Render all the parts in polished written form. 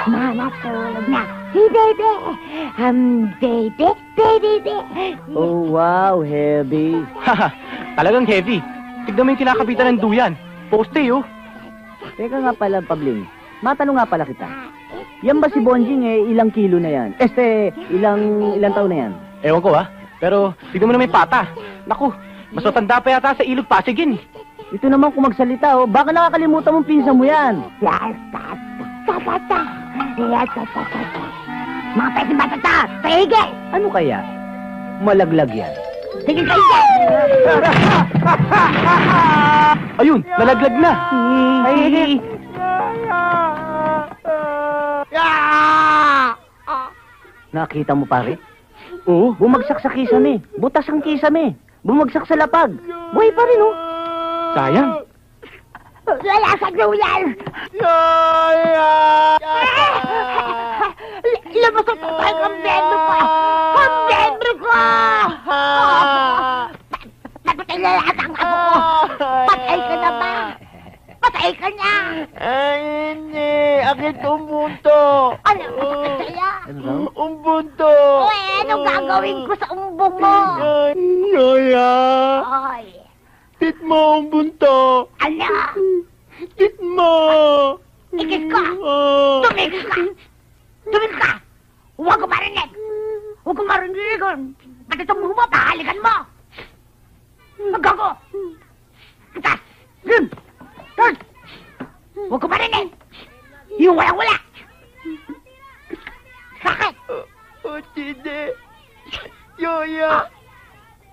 Natulog na. Si baby. Baby. Oh, wow, heavy. Haha, talagang heavy. Tignan mo yung kinakabitan ng duyan. Poste, oh. Teka nga pala, Pabling. Matanong nga pala kita. Yan ba si Bonjing ilang kilo na yan? Ilang taon na yan? Ewan ko, ha? Pero tignan mo na may pata. Naku, mas matanda pa yata sa ilog Pasig yun, eh. Ito naman kung magsalita, oh. Baka nakakalimutan mong pinsan mo yan. Mga pwede batata, paigil! Ano kaya? Malaglag yan. Sige kayo! Ayun, nalaglag na. Ay, nakita mo, pare? Oo. Bumagsak sa kisame. Butas ang kisame. Bumagsak sa lapag. Buhay pa rin, oh. Sayang. Wala sa duyan! Labas ang tatay ang membro ko! Ang membro ko! Napatay na lahat ang ako ko! Patay ka na ba? Patay ka na! Ay, hindi. Akit umbunto. Ano ang masakit sa'yo? Umbunto. Uy, anong gagawin ko sa umbong mo? Yoya. Ay, Tit mo umbunto. ano? Tit mo. Ikis ko! Tumigil ka! Tumigil ka! Huwag ko marinig! Huwag ko marinig! Pati itong mo, pahalikan mo! Magago! Tutas! Tutas! Huwag ko marinig! Yung walang-wala! Sakit! O, Tide. Yoya.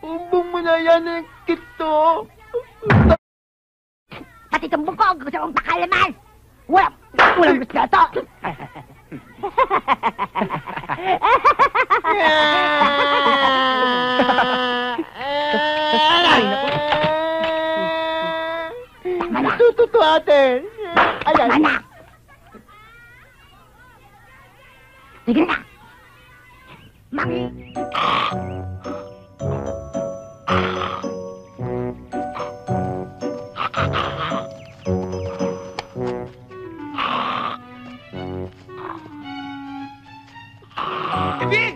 Umbong mo na yan ng kito. Pati itong bukog! Gusto mong pakalaman! Walang gusto ito! Tututo atin. Ayan. Mana! Sige na! Ibig!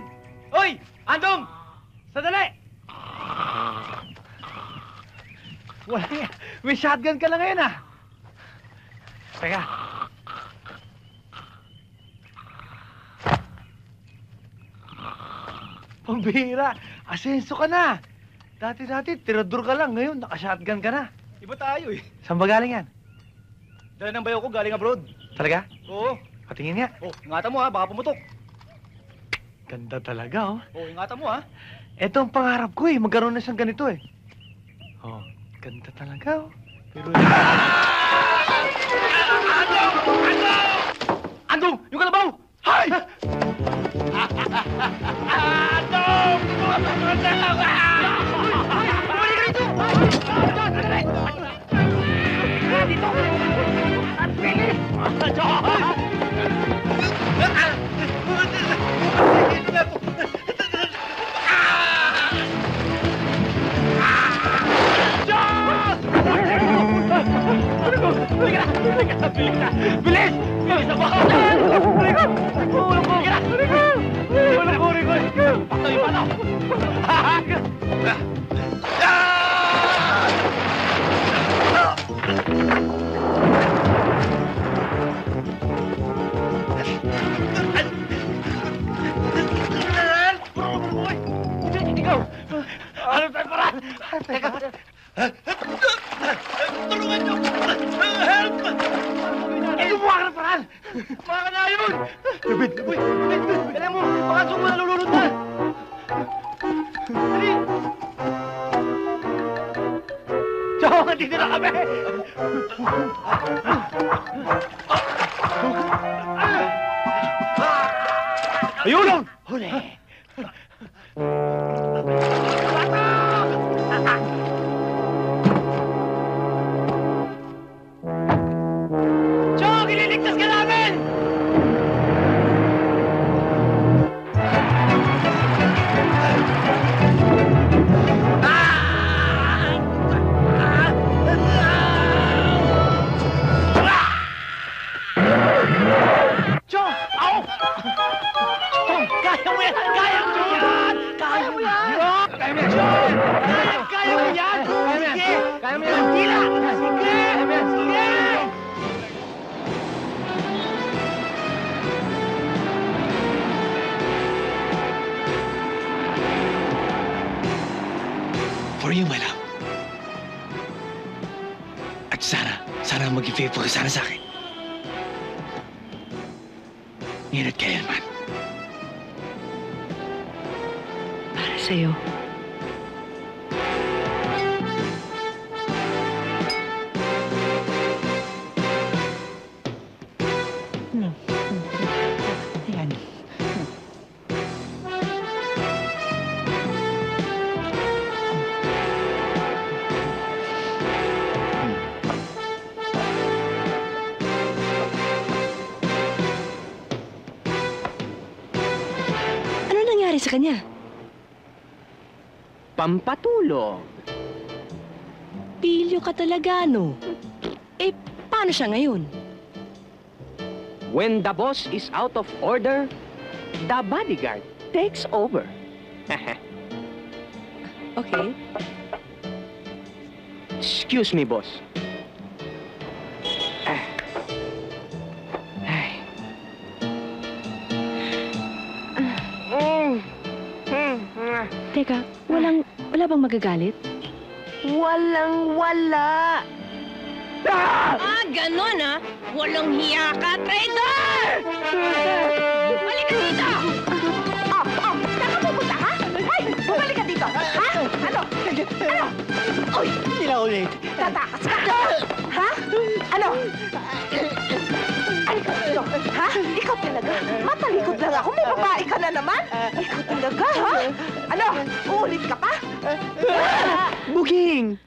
Hoy! Andong! Sadali! Wala nga. May shotgun ka lang ngayon, ah. Teka. Pambihira. Asenso ka na. Dati-dati, tirador ka lang. Ngayon, naka-shotgun ka na. Iba tayo eh. Saan ba galing yan? Dala ng bayo ko galing abroad. Talaga? Oo. Patingin nga. Oh, ingatan mo ha, baka pumutok. Ganda talaga, oh. Oh, ingatan mo ha. Ito ang pangarap ko, eh. Magkaroon na siyang ganito, eh. Oh, ganda talaga, oh. Pero... Andong! Yung kalabaw! Hay! Andong! Bumalik ka dito! Dito! Ang bilis! Bilis! Bilis na ba? Bilis ka! Ulong ko! Bilis ka! Ulong ko! Ulong ko! Patay pa na! Ikaw! Ano tayo paraan? Teka! Tulungan niyo! Help! Eh, gumawa ka ng paraan! Mga kanayod! Lubid! Uy! Kailan mo! Baka sumo na lulunod na! Dali! Tsaka, dito na kami! Ayun! Huli! Chong! Ililigtas ka namin! Chong! Sige! Sige! For you, my love. At sana maging faithful ka sana sa akin. Ngayon at kailanman. Para sa'yo. Ayan. Ano nangyari sa kanya? Pampatulog. Pilyo ka talaga, no? Eh, paano siya ngayon? When the boss is out of order, the bodyguard takes over. Okay. Excuse me, boss. Ay. Teka, wala bang magagalit? Walang-wala. Ah, ganon ah! Walang hiya ka, traitor! Balik ka dito! Saan ka pupunta, ha? Ay, bumalik ka dito! Ha? Ano? Uy! Hindi na ulit. Tatakas ka! Ha? Ano? Ay, dito. Ha? Ikaw talaga? Matalikod lang ako. May babae ka na naman. Ikaw talaga, ha? Ano? Uulit ka pa? Buging!